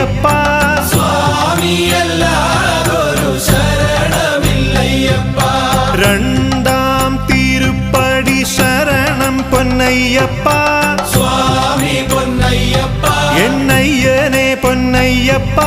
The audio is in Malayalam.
പൊന്നയ്യപ്പ സ്വാമിയല്ലാതൊരു ശരണമില്ലയ്യപ്പ രണ്ടാം തിരുപ്പടി ശരണം പൊന്നയ്യപ്പ സ്വാമി പൊന്നയ്യപ്പ എന്നയ്യനെ പൊന്നയ്യപ്പ